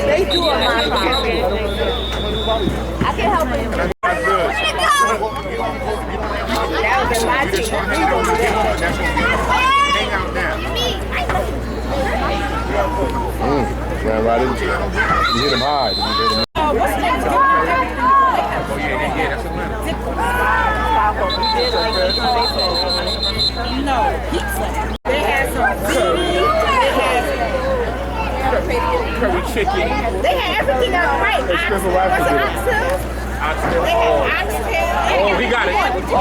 They do a lot. I can help it. That was a magic. Hang out now. Ran right into him. You hit him high. What's next? No, pizza. They had some ziti. They had curry chicken. They had everything else right. Was it oxtails? They had oxtails. Oh, he got it. Oh!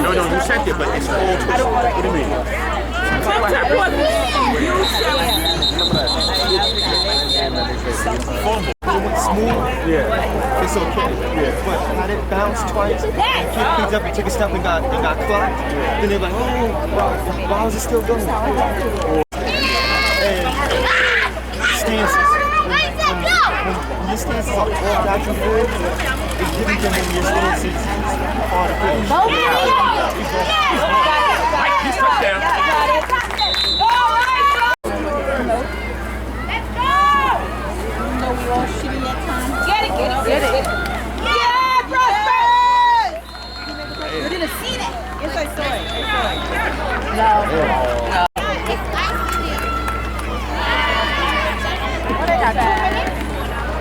No, you sent it, but it's all. I don't want to. What do you mean? Smooth, Yeah. it's okay. Yeah. But had it bounced twice, kicked things up and took a step and got clocked. Then they're like, oh, why is it still going? And stances. When your stance is all back and forth, it's different than when your stance is hard to finish. He's touchdown. Get it. Yeah, bro. You didn't see that. Yes, I saw it. No. What they got? 2 minutes?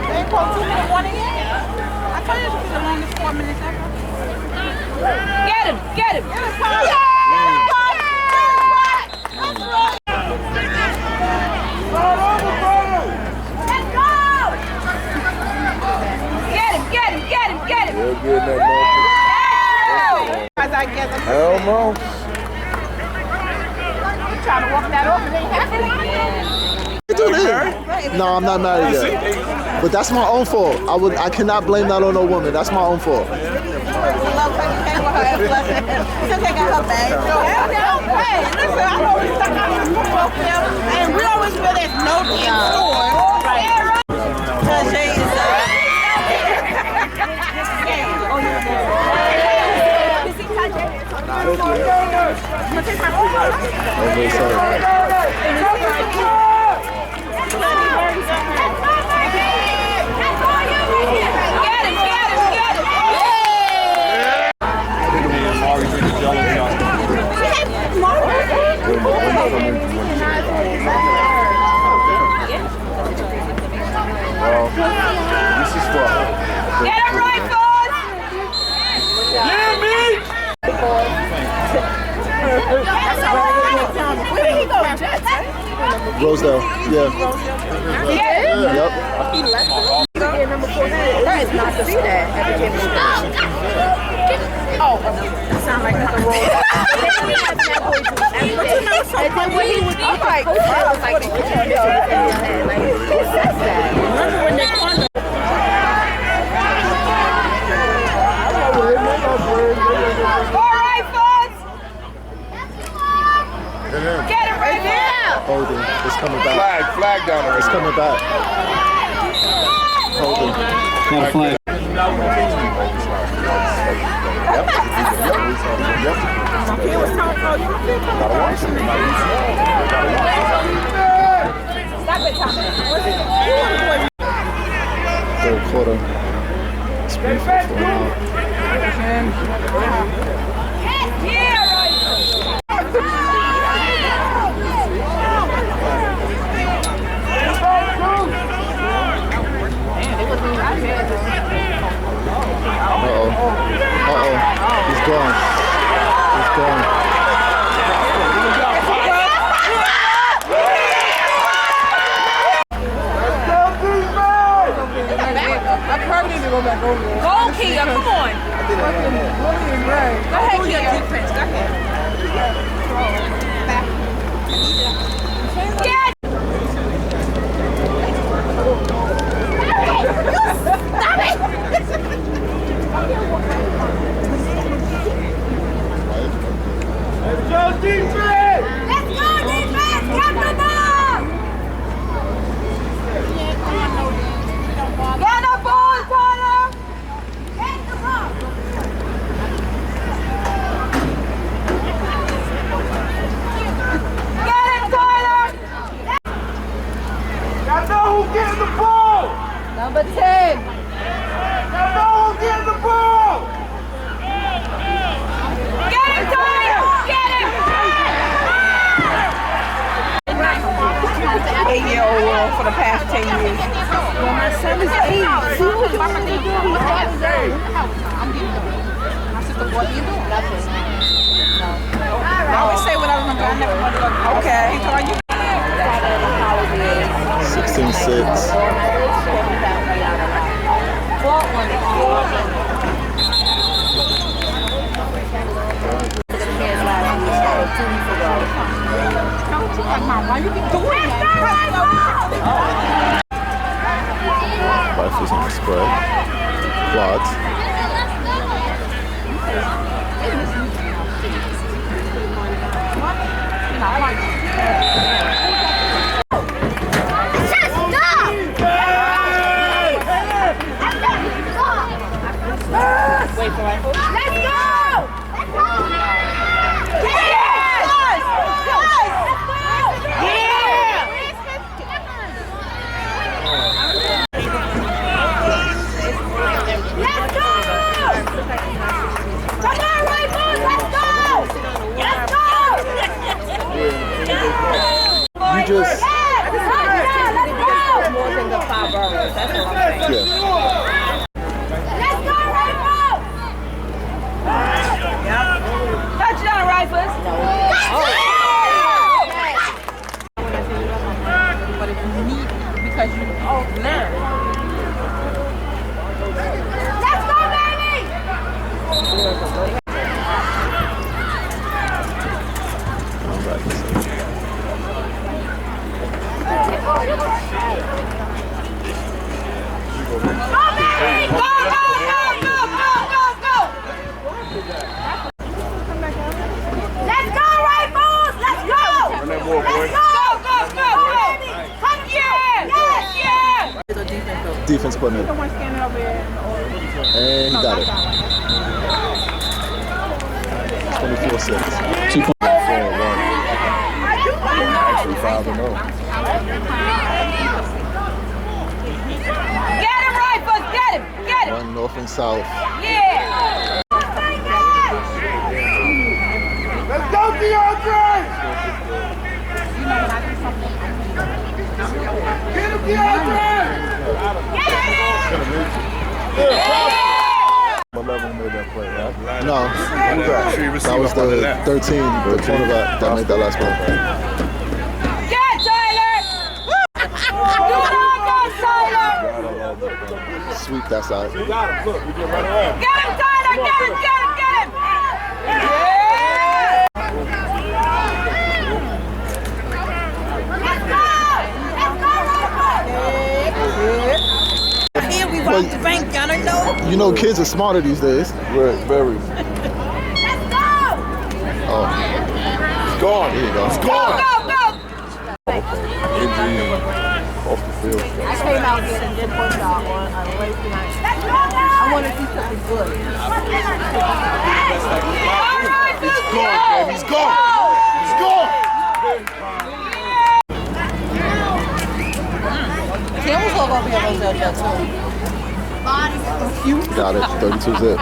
They ain't called 2 minutes one again? I thought it was the longest 4 minutes ever. Get him. Yeah! Get him! We're getting that Elmo. You trying to walk that off and ain't happening? No, I'm not married yet. But that's my own fault. I cannot blame that on no woman. That's my own fault. It's okay, got her bag. Hey, listen, I'm always stuck on this football field, and we always feel there's no damn store. Right. Well, this is for Get him right, boys! Yeah, me! Where did he go? Rosedale, yeah. Yep. That is not to see that at the gym. Oh, that sounds like the roll. But you know, so when he was like, who says that? Remember when they won? All right, folks. Get him right now. Holding. It's coming back. Flag down there. It's coming back. Holding. Got a flag. Third quarter. Springfield's going out. Uh-oh. He's gone. Go, Kia, come on. Go ahead, Kia. Defense, go ahead. Get! Stop it! Let's go, defense! Let's his age. See what you want to do. I'm getting done. My sister, what are you doing? I always say what I remember. I never want to. Okay. How are you? 16-6. Why you keep doing that? Rifles on the spread. Quads. Wait for rifle. Let's go! You just. More than the 5 boroughs. That's what I'm saying. Yeah. Let's go, Rifles! Touchdown, Rifles! But if you need, because you learn. Let's go, baby! Defense putting it. And he got it. 24-6. 2 points. 4-1. Actually 5-0. Get him, Rifles! Get him! Get him! One north and south. Yeah! Let's go, DeAndre! Get him, DeAndre! 11 made that play, right? No, that was the 13, the cornerback that made that last play. Get Tyler! Go, Tyler! Sweep that side. We got him. Look, we can run around. Get him, Tyler! Get him! Get him! Get him! Yeah! Let's go! Here we rock the bank, y'all don't know. You know, kids are smarter these days. Right, very. Let's go! Oh, It's gone. there you go. It's Go, gone. go, go! Injury off the field. I came out here and did one job on a race tonight. Let's go now! I want to see something good. He's gone, baby. He's gone. He's gone. Kim was over here on that too. Got it. 32 zip.